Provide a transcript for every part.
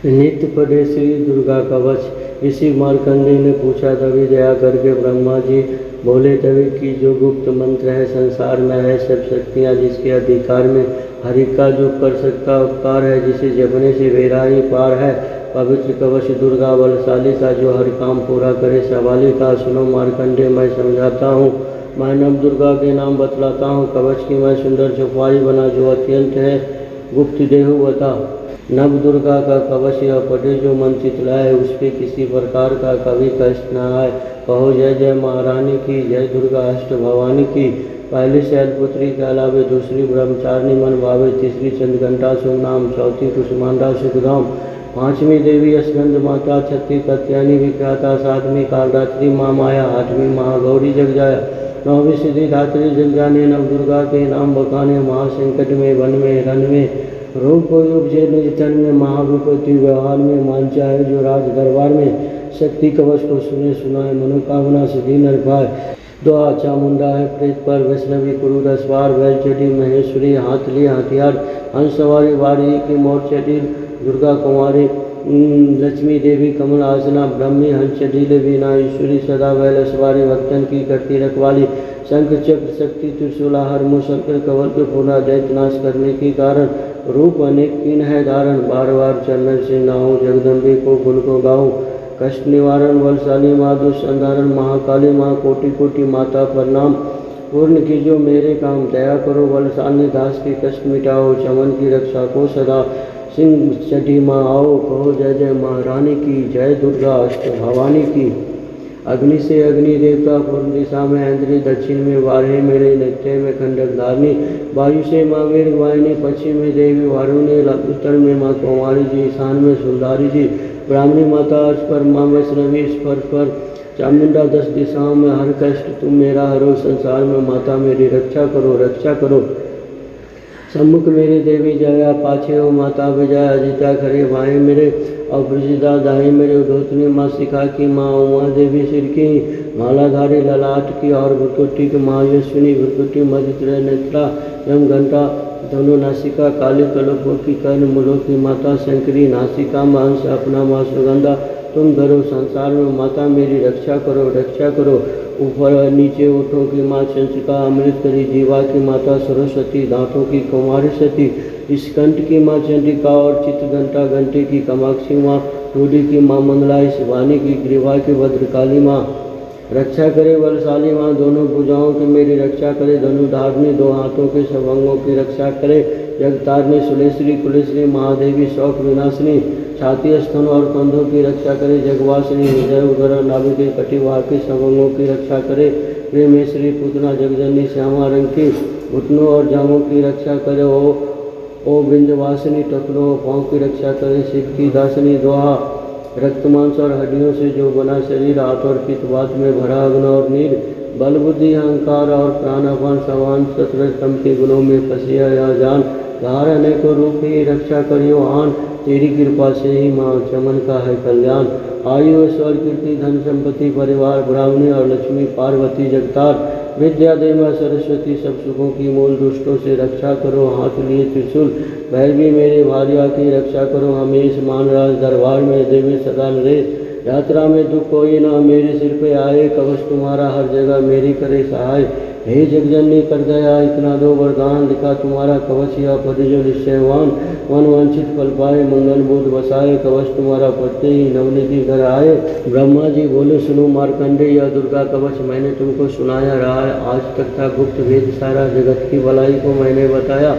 नित्य पढ़े श्री दुर्गा कवच। ऋषि मार्कंडेय ने पूछा, तभी दया करके ब्रह्मा जी बोले, तभी कि जो गुप्त मंत्र है संसार में है, सब शक्तियाँ जिसके अधिकार में, हरि का जो कर सकता उपकार है, जिसे जपने से वैरागी पार है, पवित्र कवच दुर्गा बलशाली का जो हर काम पूरा करे। सवाली का सुनो मार्कंडेय, मैं समझाता हूँ, मैं नव दुर्गा के नाम बतलाता हूँ। कवच की मैं सुंदर चौपाई बना जो अत्यंत है गुप्त देहु बता। नव दुर्गा का कवच यह पढ़े जो मन चितलाए, उस पे किसी प्रकार का कभी कष्ट न आए। कहो जय जय महारानी की, जय दुर्गा अष्ट भवानी की। पहली शैलपुत्री के अलावे दूसरी ब्रह्मचारिणी मन भावे, तीसरी चंद्रघंटा शुभ नाम, चौथी कुसुमांडा सुखधाम, पांचवी देवी स्कंद माता, छठी कत्यानी विख्याता, सातवीं कालरात्रि माँ माया, आठवीं महागौरी जग जाया, नौवीं सिद्धि धात्री जग जाने। नव दुर्गा के नाम बखाने, महासंकट में वन में रन में, रोग को उपजे निज तन में, महाविपत्ति व्यवहार में, मान चाहे जो राज दरबार में। शक्ति कवच को सुने सुनाए, मनोकामना सिद्धि नर पाए। दुआ चामुंडा है प्रेत पर, वैष्णवी कुरु रसवार, बैल चढ़ी महेश्वरी, हाथ लिए हथियार, हंस सवारी बारी की मोर चढ़ी दुर्गा कुमारी, लक्ष्मी देवी कमल आसना, ब्रह्मी हंस चढ़ी वीणा, ईश्वरी सदा बैल सवारी, भक्तन की करती रखवाली, शंख चक्र शक्ति त्रिशूला हर मुँह, शंकर कवल के पूरा दैत्य नाश करने के कारण, रूप अनेक कीन है धारण, बार बार चरण से नाहूँ, जगदम्बे को गुण को गाऊँ। कष्ट निवारण बलशाली माँ, दुष्संधारण महाकाली माँ, कोटि कोटि माता प्रणाम। पूर्ण कीजो मेरे काम, दया करो बलशाली दास के कष्ट मिटाओ, चमन की रक्षा को सदा सिंह चढ़ी माँ आओ। कहो जय जय महारानी की, जय दुर्गा अष्ट भवानी की। अग्नि से अग्नि देवता, पूर्व दिशा में इंद्री, दक्षिण में बारह मेरे, नित्य में खंडक धारणी, वायु से माँ मेरी वाहिनी, पश्चिम में देवी वारुणी, उत्तर में माँ कुमारी जी, ईशान में सुंदरी जी, ब्राह्मणी माता अर्श पर माँ वैष्णवी स्पर्श पर, चामुंडा 10 दिशाओं में हर कष्ट तुम मेरा हरो, संसार में माता मेरी रक्षा करो रक्षा करो। सम्मुख मेरी देवी जया, पाछे हो माता विजया, अजिता खरे भाई मेरे, और ब्रजिदा दाई मेरे, उद्धोतनी माँ शिखा की माँ, उमा देवी सिर की, मालाधारी ललाट की, और भ्रुकुटी की माँ यशविनी, भ्रुकुटी मध्य नेत्रा, यम घंटा दोनों नासिका, काली कलोपों की कर्ण, मूलों की माता शंकरी, नासिका मांस अपना माँ सुगंधा, तुम धरो संसार में माता मेरी रक्षा करो रक्षा करो। ऊपर नीचे ओठों की माँ चंचका, अमृत करी जीवा की माता सरस्वती, दांतों की कुमारी सती, इस कंठ की माँ चंडिका, और चित्त घंटा घंटे की कामाक्षी माँ, टूडी की माँ मंगला, इस वाणी की ग्रीवा की भद्रकाली माँ। रक्षा करे बलशाली माँ, दोनों भुजाओं की मेरी रक्षा करे, धनुधारिणी, दो हाथों के सब अंगों की रक्षा करे, जगतारिणी, सुलेश्वरी कुलेश्वरी, महादेवी, शौक विनाशिनी, छाती स्तन और कंधों की रक्षा करे, जगवासिनी, हृदय उदर नाभि के कटिवाह के सब अंगों की रक्षा करे, प्रेमेश्वरी, पूतना, जगजननी, श्यामा रंग की, घुटनों और जांघों की रक्षा करे, ओ बिंदवासिनी, टखनों पाँव की रक्षा करे, शिव की दासिनी, दोहा रक्त मांस और हड्डियों से जो बना शरीर, हाथ और पित्तवात में भरा अग्न और नीर, बल बुद्धि अहंकार और प्राणापान सवान सत्रम के गुणों में फंसिया या जान, धार अनेकों रूप ही रक्षा करियो आन, तेरी कृपा से ही माँ चमन का है कल्याण। आयु स्वर कीर्ति धन संपत्ति परिवार, ब्राह्मणी और लक्ष्मी पार्वती जगतार, विद्या देवा सरस्वती, सब सुखों की मूल, दुष्टों से रक्षा करो हाथ लिए त्रिशूल, भैरवी मेरे भार्या की रक्षा करो हमेश, मानराज दरबार में देवी सदा नरेश, यात्रा में दुख कोई ना मेरे सिर पे आए, कवच तुम्हारा हर जगह मेरी करे सहाय। हे जगजननी कर दया इतना दो वरदान, लिखा तुम्हारा कवच या पद जो निश्चयवान, मन वांछित फल पाए, मंगल बोध बसाए, कवच तुम्हारा पढ़ते ही नवनिधि घर आए। ब्रह्मा जी बोले, सुनो मार्कंडेय, यह दुर्गा कवच मैंने तुमको सुनाया रहा है, आज तक था गुप्त भेद, सारा जगत की भलाई को मैंने बताया,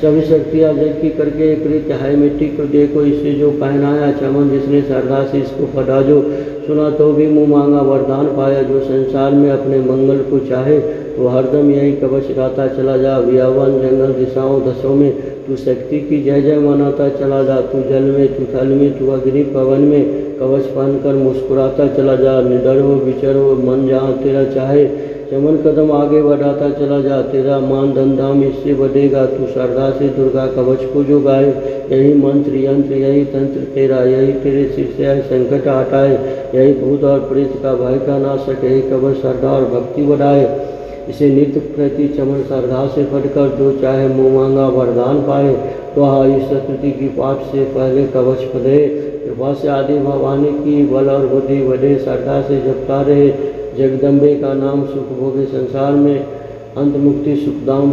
सभी शक्तियाँ जग की करके एक रीत है मिट्टी को देखो, इससे जो पहनाया चमन, जिसने श्रद्धा से इसको पढ़ा, जो सुना तो भी मुँह मांगा वरदान पाया, जो संसार में अपने मंगल को चाहे तो हरदम यही कवच गाता चला जा, व्यावन जंगल दिशाओं दशों में तू शक्ति की जय जय मनाता चला जा, तू जल में तू थल में तू अग्नि पवन में, कवच पहनकर मुस्कुराता चला जा, निडर हो विचर हो मन जहाँ तेरा चाहे, चमन कदम आगे बढ़ाता चला जा, तेरा मान धन धाम इससे बढ़ेगा, तू श्रद्धा से दुर्गा कवच को जो गाए, यही मंत्र यंत्र यही तंत्र तेरा, यही तेरे सिर से संकट हटाए, यही भूत और प्रेत का भय का नाशक, यही कवच श्रद्धा और भक्ति बढ़ाए। इसे नित्य प्रति चमन श्रद्धा से पढ़कर जो चाहे मुँह मांगा वरदान पाए। तो आयुष चतुर्थी की पाठ से पहले कवच पढ़े। कृपा से आदि भवानी की बल और बुद्धि बढ़े। श्रद्धा से जपता रहे जगदम्बे का नाम, सुख भोगे संसार में, अंत मुक्ति सुखदाम